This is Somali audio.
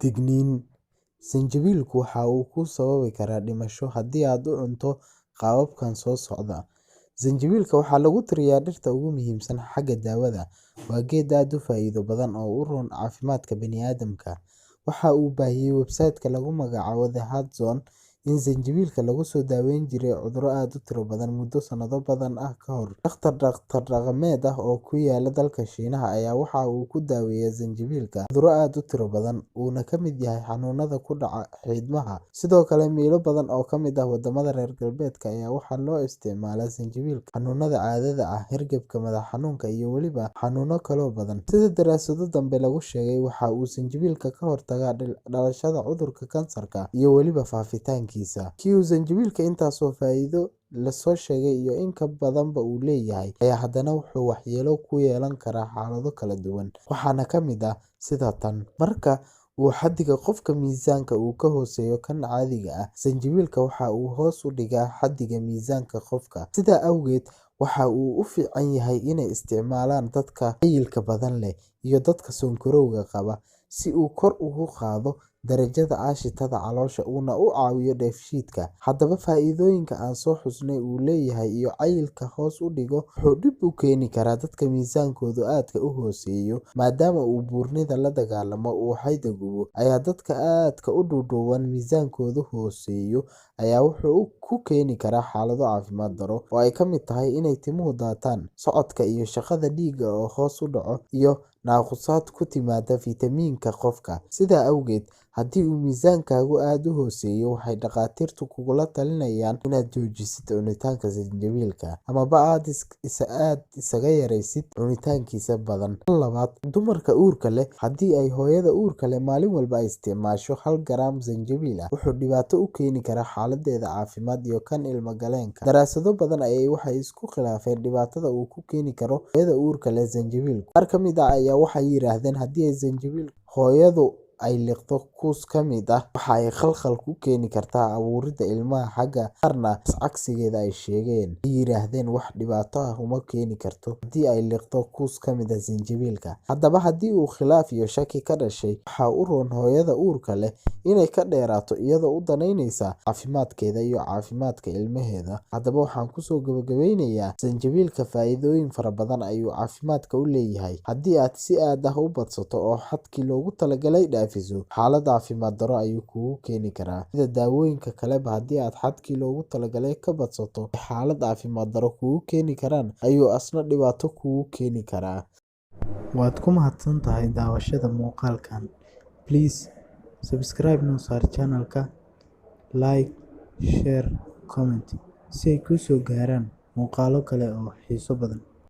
Digniin: Sinjibiilku waxa uu ku sababi karaa dhimasho haddii aad u cunto qaababkan soo socda. Sinjibiilka waxaa lagu tiriyaa dhirta ugu muhiimsan xagga daawada. Waa geed aad u faa'iido badan oo u roon caafimaadka bini'aadamka. Waxa uu baahiyay website-ka lagu magacaabo The Heart Zone in sinjibiilka lagu soo daweyn jiray cudurro aad u tiro badan muddo sanado badan ah ka hor. Dhakhtar dhaqameed ah oo ku yaalla dalka Shiinaha ayaa waxa uu ku daaweeyay sinjibiilka cudurro aad u tiro badan, uuna ka mid yahay xanuunada ku dhaca xiidmaha. Sidoo kale, meelo badan oo ka mid ah wadamada reer galbeedka ayaa waxaa loo isticmaalaa sinjibiilka xanuunada caadada ah, hargabka, madax xanuunka, iyo weliba xanuuno kaloo badan. Sida daraasado dambe lagu sheegay, waxa uu sinjibiilka ka hortagaa dhalashada cudurka kansarka iyo weliba faafitaankiisa. Uu sinjibiilka intaasoo faa'iido la soo sheegay iyo in ka badanba uu leeyahay, ayaa haddana wuxuu waxyeello ku yeelan karaa xaalado kala duwan. Waxaana ka mid ah sida tan: marka uu xaddiga qofka miisaanka uu ka hooseeyo kan caadiga ah, sinjibiilka waxa uu hoos u dhigaa xaddiga miisaanka qofka. Sidaa awgeed, waxa uu u fiican yahay inay isticmaalaan dadka cayilka badan leh iyo dadka sonkorowga qaba, si uu kor ugu qaado darajada aashitada caloosha uuna u caawiyo dheefshiidka. Haddaba, faa'iidooyinka aan soo xusnay uu leeyahay iyo cayilka hoos u dhigo wuxuu dhib u keeni karaa dadka miisaankoodu aadka u hooseeyo, maadaama uu buurnida la dagaallamo uu xayda gubo. Ayaa dadka aadka u dhuudhuuban miisaankoodu hooseeyo ayaa wuxuu ku keeni karaa xaalado caafimaad darro oo ay ka mid tahay inay timuhu daataan, socodka iyo shaqada dhiigga oo hoos u dhaco, iyo naaqusaad ku timaada fitamiinka qofka. Sidaa awgeed, haddii uu miisaankaagu aad u hooseeyo, waxay dhakhaatiirtu kugula talinayaan inaad joojisid cunitaanka sinjibiilka, amaba aad isaga yaraysid cunitaankiisa badan. Labaad, dumarka uurka leh. Haddii ay hooyada uurka leh maalin walba ay isticmaasho 1 garaam sinjibiil ah, wuxuu dhibaato u keeni karaa xaaladeeda caafimaad iyo kan ilmo-galeenka. Daraasado badan waxay isku khilaafeen dhibaatada uu ku keeni karo hooyada uurka leh sinjibiilku. Qaar ka mid ah ayaa waxay yiraahdeen haddii ay sinjibiil hooyadu ay liqdo kuus ka mid ah, waxa ay khalkhal ku keeni kartaa abuuridda ilmaha. Xagga qaarna cagsigeeda ay sheegeen, ay yiraahdeen wax dhibaato ah uma keeni karto haddii ay liqdo kuus ka mid ah sinjibiilka. Haddaba, haddii uu khilaaf iyo shaki ka dhashay, waxaa u roon hooyada uurka leh inay ka dheeraato iyadoo u danaynaysa caafimaadkeeda iyo caafimaadka ilmaheeda. Haddaba, waxaan kusoo gabagabeynayaa, sinjibiilka faa'iidooyin fara badan ayuu caafimaadka u leeyahay. Haddii aad si aad ah u badsato oo xadkii loogu talagalay dhaafiso, xaalad caafimaad darro ayuu kugu keeni karaa. Sida daawooyinka kaleba, haddii aad xadkii loogu talagalay ka badsato ay xaalad caafimaad darro kugu keeni karaan, ayuu asna dhibaato kugu keeni karaa. Waad ku mahadsantahay daawashada muuqaalkan. Please subscribe noo saar channel-ka, like, share, comment si ay kuu soo gaaraan muuqaallo kale oo xiiso badan.